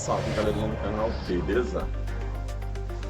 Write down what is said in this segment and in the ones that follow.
Salve, galerinha do canal, beleza?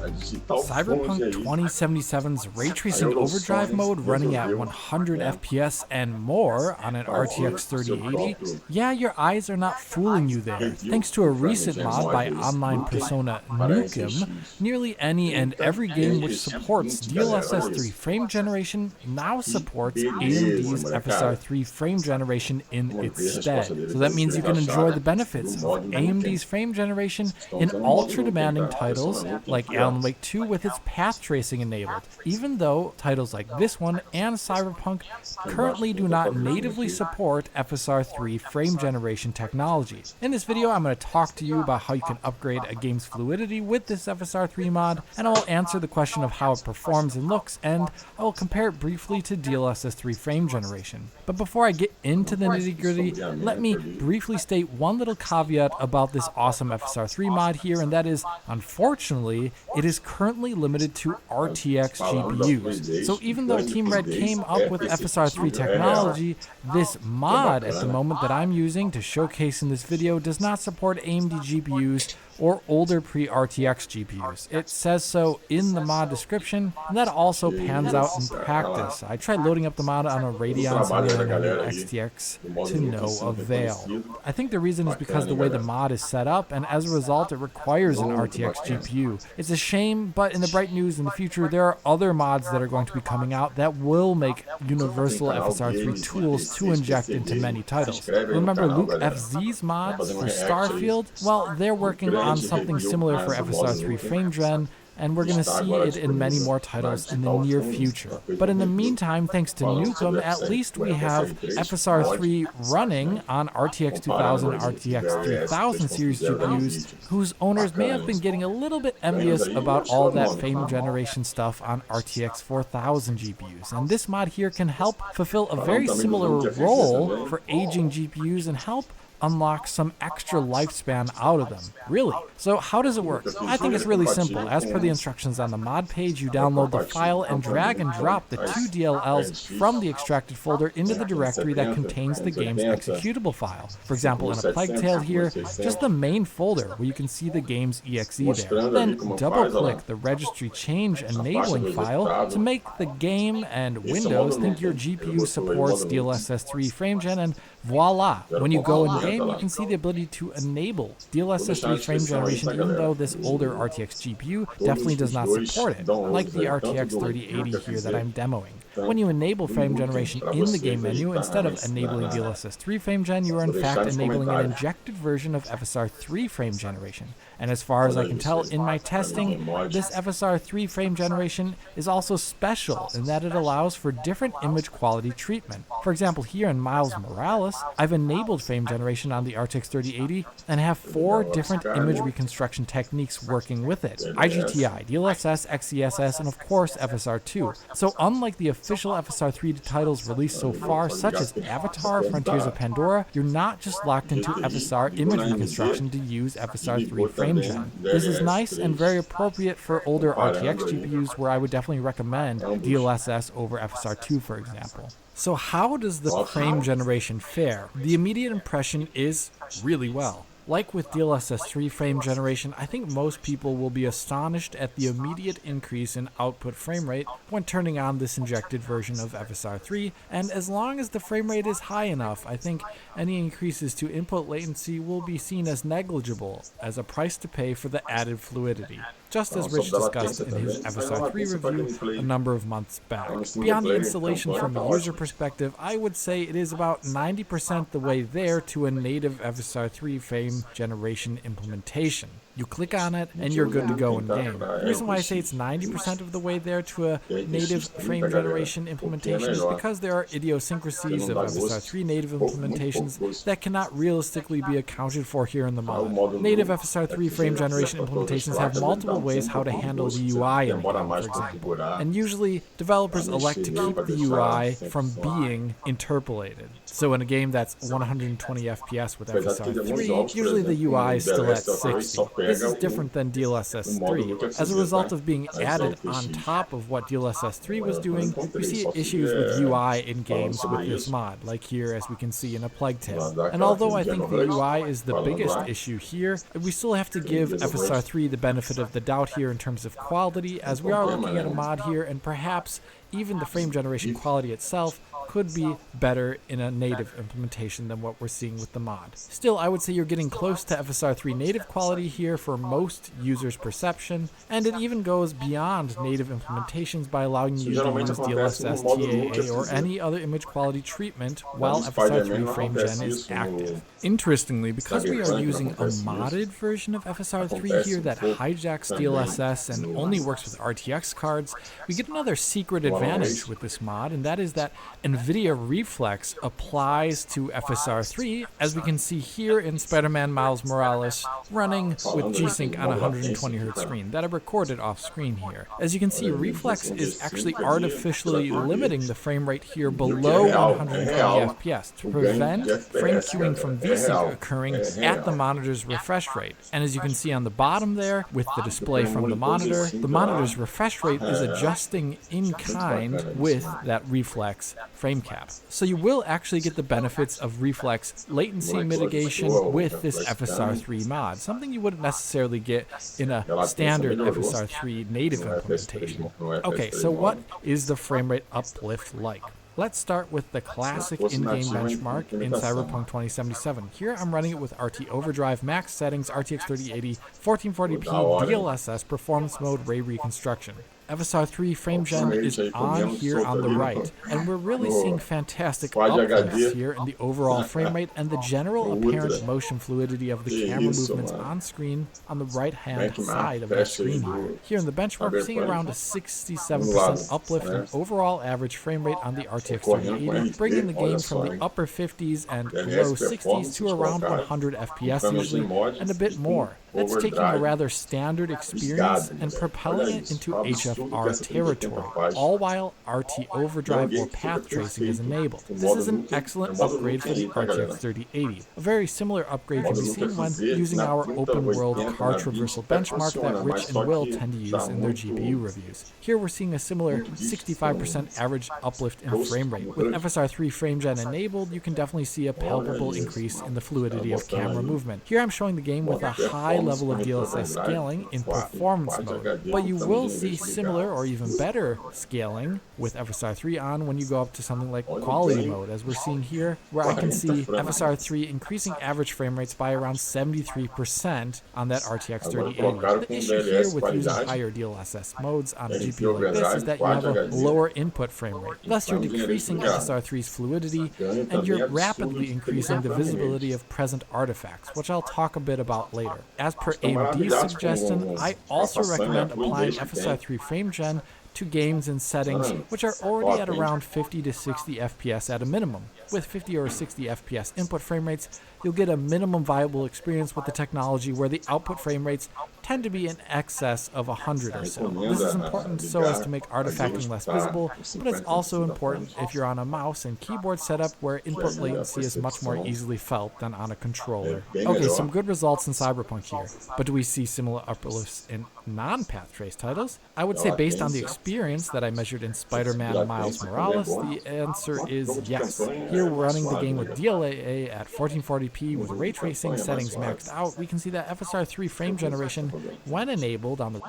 A Digital Cyberpunk 2077's ray tracing overdrive mode running at 100 FPS and more on an RTX 3080? Yeah, your eyes are not fooling you there. Thanks to a recent mod by online persona Nukem, nearly any and every game which supports DLSS3 frame generation now supports AMD's FSR3 frame generation in its stead. So that means you can enjoy the benefits of AMD's frame generation in ultra-demanding titles like Alan Wake 2 with its path tracing enabled, even though titles like this one and Cyberpunk currently do not natively support FSR3 frame generation technology. In this video, I'm going to talk to you about how you can upgrade a game's fluidity with this FSR3 mod, and I will answer the question of how it performs and looks, and I will compare it briefly to DLSS3 frame generation. But before I get into the nitty-gritty, let me briefly state one little caveat about this awesome FSR3 mod here, and that is, unfortunately, it is currently limited to RTX GPUs. So even though Team Red came up with FSR3 technology, this mod at the moment that I'm using to showcase in this video does not support AMD GPUs or older pre-RTX GPUs. It says so in the mod description, and that also pans out in practice. I tried loading up the mod on a Radeon 7900 XTX to no avail. I think the reason is because the way the mod is set up, and as a result it requires an RTX GPU. It's a shame, but in the bright news in the future, there are other mods that are going to be coming out that will make universal FSR3 tools to inject into many titles. Remember LukeFZ's mods for Starfield? Well, they're working on something similar for FSR3 FrameGen, and we're going to see it in many more titles in the near future. But in the meantime, thanks to Nukem, at least we have FSR3 running on RTX 2000 and RTX 3000 series GPUs, whose owners may have been getting a little bit envious about all that frame generation stuff on RTX 4000 GPUs. And this mod here can help fulfill a very similar role for aging GPUs and help unlock some extra lifespan out of them. Really. So how does it work? I think it's really simple. As per the instructions on the mod page, you download the file and drag and drop the two DLLs from the extracted folder into the directory that contains the game's executable file. For example, in a Plague Tale here, just the main folder where you can see the game's exe there. Then double-click the registry change enabling file to make the game and Windows think your GPU supports DLSS3 FrameGen, and voila! When you go in game, you can see the ability to enable DLSS3 frame generation, even though this older RTX GPU definitely does not support it, like the RTX 3080 here that I'm demoing. When you enable frame generation in the game menu, instead of enabling DLSS3 frame gen, you are in fact enabling an injected version of FSR3 frame generation. And as far as I can tell in my testing, this FSR3 frame generation is also special in that it allows for different image quality treatment. For example, here in Miles Morales, I've enabled frame generation on the RTX 3080 and have 4 different image reconstruction techniques working with it: IGTI, DLSS, XESS, and of course FSR2. So unlike the official FSR3 titles released so far, such as Avatar, Frontiers of Pandora, you're not just locked into FSR image reconstruction to use FSR3 FrameGen. This is nice and very appropriate for older RTX GPUs, where I would definitely recommend DLSS over FSR2, for example. So how does the frame generation fare? The immediate impression is really well. Like with DLSS3 frame generation, I think most people will be astonished at the immediate increase in output frame rate when turning on this injected version of FSR3, and as long as the frame rate is high enough, I think any increases to input latency will be seen as negligible as a price to pay for the added fluidity, just as Rich discussed in his FSR3 review a number of months back. Beyond the installation from a user perspective, I would say it is about 90% the way there to a native FSR3 frame generation implementation. You click on it and you're good to go in game. The reason why I say it's 90% of the way there to a native frame generation implementation is because there are idiosyncrasies of FSR3 native implementations that cannot realistically be accounted for here in the mod. Native FSR3 frame generation implementations have multiple ways how to handle the UI in the game, for example, and usually developers elect to keep the UI from being interpolated. So in a game that's 120 FPS with FSR3, usually the UI is still at 60. This is different than DLSS3. As a result of being added on top of what DLSS3 was doing, we see issues with UI in games with this mod, like here as we can see in a Plague Tale. And although I think the UI is the biggest issue here, we still have to give FSR3 the benefit of the doubt here in terms of quality, as we are looking at a mod here, and perhaps even the frame generation quality itself could be better in a native implementation than what we're seeing with the mod. Still, I would say you're getting close to FSR3 native quality here for most users' perception, and it even goes beyond native implementations by allowing you to use DLSS, TAA, or any other image quality treatment while FSR3 FrameGen is active. Interestingly, because we are using a modded version of FSR3 here that hijacks DLSS and only works with RTX cards, we get another secret advantage with this mod, and that is that Nvidia Reflex applies to FSR3, as we can see here in Spider-Man Miles Morales running with G-Sync on a 120Hz screen that I recorded off screen here. As you can see, Reflex is actually artificially limiting the frame rate here below 120 FPS to prevent frame queuing from VSync occurring at the monitor's refresh rate. And as you can see on the bottom there, with the display from the monitor's refresh rate is adjusting in kind with that Reflex frame cap. So you will actually get the benefits of Reflex latency mitigation with this FSR3 mod, something you wouldn't necessarily get in a standard FSR3 native implementation. Okay, so what is the frame rate uplift like? Let's start with the classic in-game benchmark in Cyberpunk 2077. Here I'm running it with RT Overdrive, max settings, RTX 3080, 1440p, DLSS, performance mode, ray reconstruction. FSR3 FrameGen is on here on the right, and we're really seeing fantastic uplifts here in the overall frame rate and the general apparent motion fluidity of the camera movements on screen on the right-hand side of the screen here. Here in the benchmark, we're seeing around a 67% uplift in overall average frame rate on the RTX 3080, bringing the game from the upper 50s and low 60s to around 100 FPS usually, and a bit more. That's taking a rather standard experience and propelling it into HFR territory, all while RT Overdrive or path tracing is enabled. This is an excellent upgrade for the RTX 3080. A very similar upgrade can be seen when using our open world car traversal benchmark that Rich and Will tend to use in their GPU reviews. Here we're seeing a similar 65% average uplift in frame rate. With FSR3 FrameGen enabled, you can definitely see a palpable increase in the fluidity of camera movement. Here I'm showing the game with a high level of DLSS scaling in performance mode, but you will see similar or even better scaling with FSR3 on when you go up to something like quality mode, as we're seeing here, where I can see FSR3 increasing average frame rates by around 73% on that RTX 3080. The issue here with using higher DLSS modes on a GPU like this is that you have a lower input frame rate. Thus, you're decreasing FSR3's fluidity, and you're rapidly increasing the visibility of present artifacts, which I'll talk a bit about later. As per AMD's suggestion, I also recommend applying FSR3 FrameGen to games and settings which are already at around 50 to 60 FPS at a minimum. With 50 or 60 FPS input frame rates, you'll get a minimum viable experience with the technology where the output frame rates tend to be in excess of 100 or so. This is important so as to make artifacting less visible, but it's also important if you're on a mouse and keyboard setup where input latency is much more easily felt than on a controller. Okay, some good results in Cyberpunk here, but do we see similar uplifts in non-path trace titles? I would say based on the experience that I measured in Spider-Man Miles Morales, the answer is yes. Here we're running the game with DLAA at 1440p with ray tracing settings maxed out. We can see that FSR3 frame generation, when enabled on the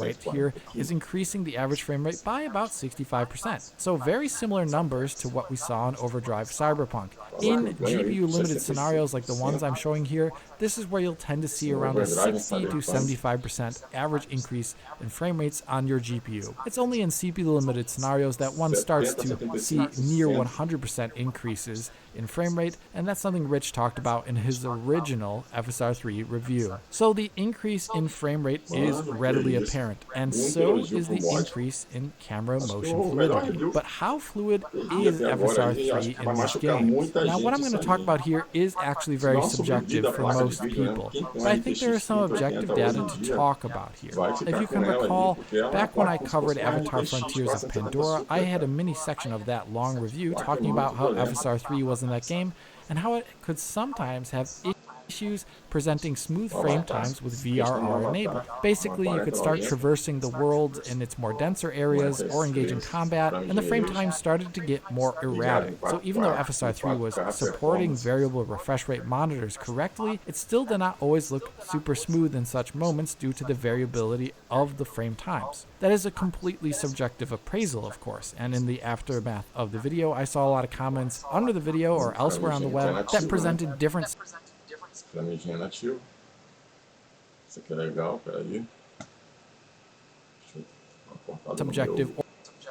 right here, is increasing the average frame rate by about 65%. So very similar numbers to what we saw in Overdrive Cyberpunk. In GPU limited scenarios like the ones I'm showing here, this is where you'll tend to see around a 60 to 75% average increase in frame rates on your GPU. It's only in CPU limited scenarios that one starts to see near 100% increases in frame rate, and that's something Rich talked about in his original FSR3 review. So the increase in frame rate is readily apparent, and so is the increase in camera motion fluidity. But how fluid is FSR3 in this game? Now, what I'm going to talk about here is actually very subjective for most people, but I think there is some objective data to talk about here. If you can recall, back when I covered Avatar Frontiers of Pandora, I had a mini section of that long review talking about how FSR 3 was in that game and how it could sometimes have issues presenting smooth frame times with VRR enabled. Basically, you could start traversing the world in its more denser areas or engage in combat, and the frame time started to get more erratic. So even though FSR 3 was supporting variable refresh rate monitors correctly, it still did not always look super smooth in such moments due to the variability of the frame times. That is a completely subjective appraisal, of course, and in the aftermath of the video, I saw a lot of comments under the video or elsewhere on the web that presented different FrameGen ativo. Isso aqui é legal, peraí. Deixa eu cortar subjective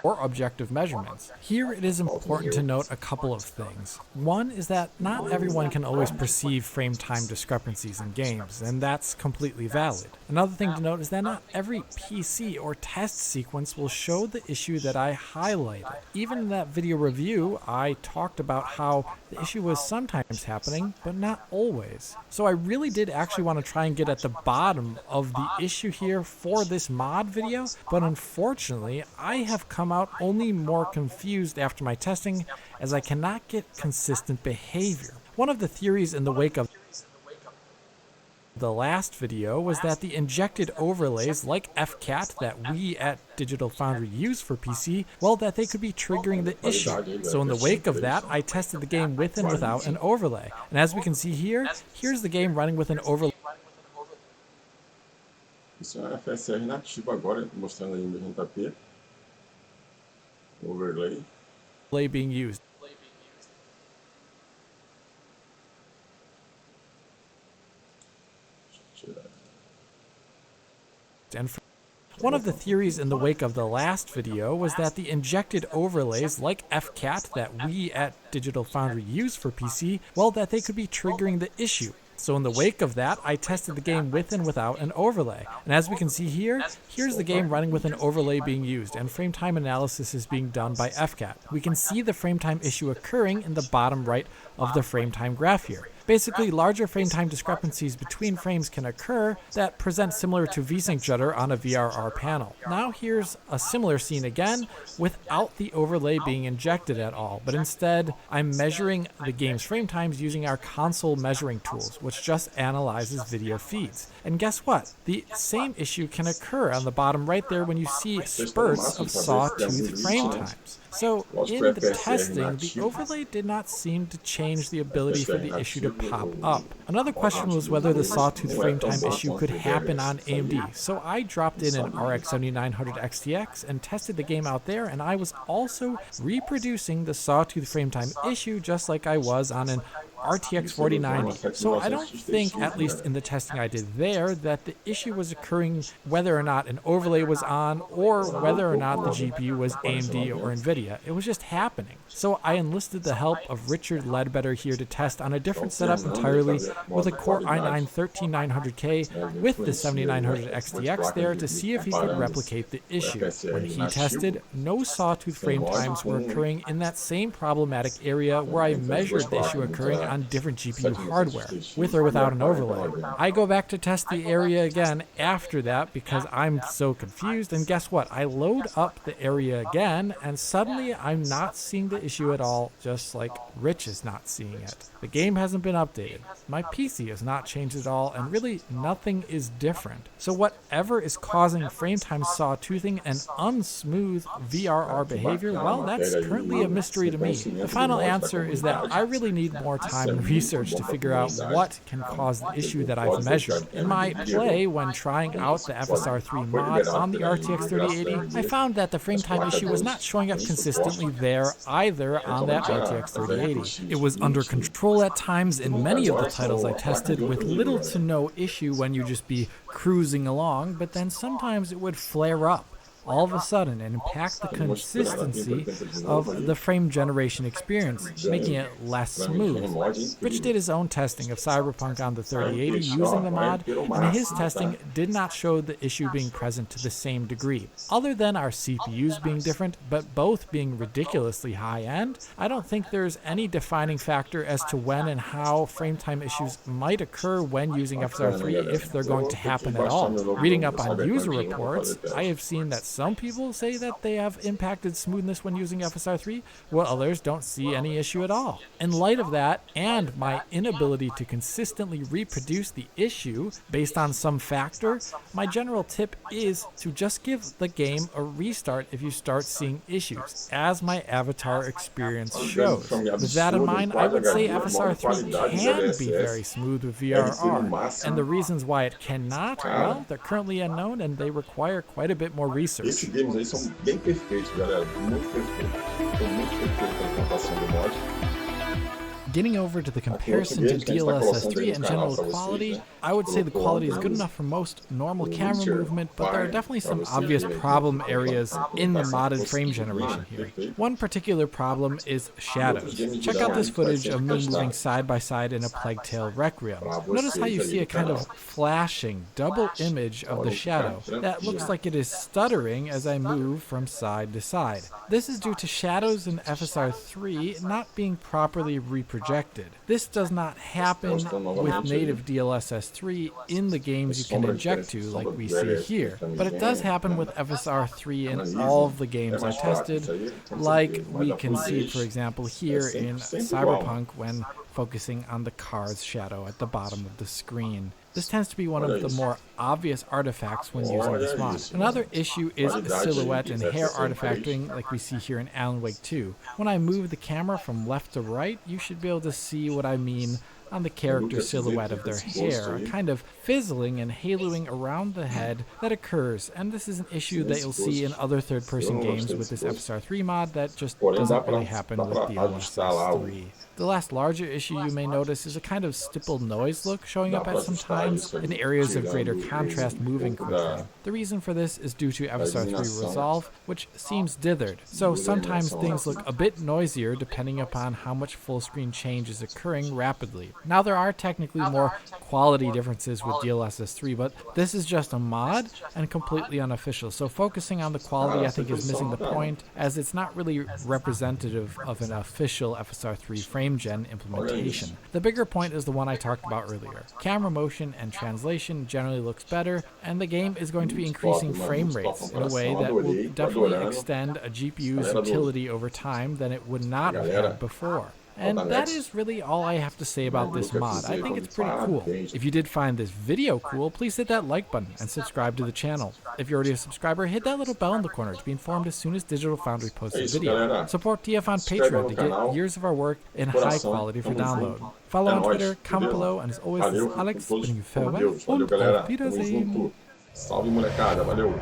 or objective measurements. Here it is important to note a couple of things. One is that not everyone can always perceive frame time discrepancies in games, and that's completely valid. Another thing to note is that not every PC or test sequence will show the issue that I highlighted. Even in that video review, I talked about how the issue was sometimes happening, but not always. So I really did actually want to try and get at the bottom of the issue here for this mod video, but unfortunately, I have come out only more confused after my testing, as I cannot get consistent behavior. One of the theories in the wake of the last video was that the injected overlays like FCAT that we at Digital Foundry use for PC, well, that they could be triggering the issue. So in the wake of that, I tested the game with and without an overlay. And as we can see here, here's the game running with an overlay. Isso é FSR nativo agora, mostrando aí no JP. Overlay being used. And one of the theories in the wake of the last video was that the injected overlays like FCAT that we at Digital Foundry use for PC, well, that they could be triggering the issue. So in the wake of that, I tested the game with and without an overlay. And as we can see here, here's the game running with an overlay being used, and frame time analysis is being done by FCAT. We can see the frame time issue occurring in the bottom right of the frame time graph here. Basically, larger frame time discrepancies between frames can occur that present similar to VSync jitter on a VRR panel. Now here's a similar scene again without the overlay being injected at all, but instead I'm measuring the game's frame times using our console measuring tools, which just analyzes video feeds. And guess what? The same issue can occur on the bottom right there when you see spurts of sawtooth frame times. So in the testing, the overlay did not seem to change the ability for the issue to pop up. Another question was whether the sawtooth frame time issue could happen on AMD. So I dropped in an RX 7900 XTX and tested the game out there, and I was also reproducing the sawtooth frame time issue just like I was on an RTX 4090. So I don't think, at least in the testing I did there, that the issue was occurring whether or not an overlay was on or whether or not the GPU was AMD or Nvidia. It was just happening. So I enlisted the help of Richard Ledbetter here to test on a different setup entirely with a Core i9 13900K with the 7900 XTX there to see if he could replicate the issue. When he tested, no sawtooth frame times were occurring in that same problematic area where I measured the issue occurring on different GPU hardware, with or without an overlay. I go back to test the area again after that because I'm so confused, and guess what? I load up the area again, and suddenly I'm not seeing the issue at all, just like Rich is not seeing it. The game hasn't been updated. My PC has not changed at all, and really nothing is different. So whatever is causing frame time sawtoothing and unsmooth VRR behavior, well, that's currently a mystery to me. The final answer is that I really need more time and research to figure out what can cause the issue that I've measured. In my play, when trying out the FSR 3 mod on the RTX 3080, I found that the frame time issue was not showing up consistently there either on that RTX 3080. It was under control at times in many of the titles I tested with little to no issue when you just be cruising along, but then sometimes it would flare up. all of a sudden and impact the consistency of the frame generation experience, making it less smooth. Rich did his own testing of Cyberpunk on the 3080 using the mod, and his testing did not show the issue being present to the same degree. Other than our CPUs being different, but both being ridiculously high-end, I don't think there's any defining factor as to when and how frame time issues might occur when using FSR3, if they're going to happen at all. Reading up on user reports, I have seen that some people say that they have impacted smoothness when using FSR3, while others don't see any issue at all. In light of that, and my inability to consistently reproduce the issue based on some factor, my general tip is to just give the game a restart if you start seeing issues, as my avatar experience shows. With that in mind, I would say FSR3 can be very smooth with VRR, and the reasons why it cannot, well, they're currently unknown and they require quite a bit more research. Esses games aí são bem perfeitos, galera, muito perfeitos. Ficou muito perfeito a implantação do mod. Getting over to the comparison to DLSS3 and general quality, I would say the quality is good enough for most normal camera movement, but there are definitely some obvious problem areas in the modded frame generation here. One particular problem is shadows. Check out this footage of me moving side by side in a Plague Tale Requiem. Notice how you see a kind of flashing double image of the shadow that looks like it is stuttering as I move from side to side. This is due to shadows in FSR3 not being properly reproduced. This does not happen with native DLSS3 in the games you can inject to, like we see here, but it does happen with FSR3 in all of the games I tested, like we can see, for example, here in Cyberpunk when focusing on the car's shadow at the bottom of the screen. This tends to be one of the more obvious artifacts when using this mod. Another issue is silhouette and hair artifacting, like we see here in Alan Wake 2. When I move the camera from left to right, you should be able to see what I mean on the character silhouette of their hair, a kind of fizzling and haloing around the head that occurs, and this is an issue that you'll see in other third-person games with this FSR3 mod that just doesn't really happen with DLSS3. The last larger issue you may notice is a kind of stippled noise look showing up at some times in areas of greater contrast moving quickly. The reason for this is due to FSR3 Resolve, which seems dithered, so sometimes things look a bit noisier depending upon how much full screen change is occurring rapidly. Now there are technically more quality differences with DLSS3, but this is just a mod and completely unofficial, so focusing on the quality I think is missing the point, as it's not really representative of an official FSR3 FrameGen implementation. The bigger point is the one I talked about earlier. Camera motion and translation generally looks better, and the game is going to be increasing frame rates in a way that will definitely extend a GPU's utility over time than it would not have had before. And that is really all I have to say about this mod. I think it's pretty cool. If you did find this video cool, please hit that like button and subscribe to the channel. If you're already a subscriber, hit that little bell in the corner to be informed as soon as Digital Foundry posts a video. Support TF on Patreon to get years of our work in high quality for download. Follow on Twitter, comment below, and as always, this is Alex, bidding you farewell und auf Wiedersehen. Salve, molecada. Valeu.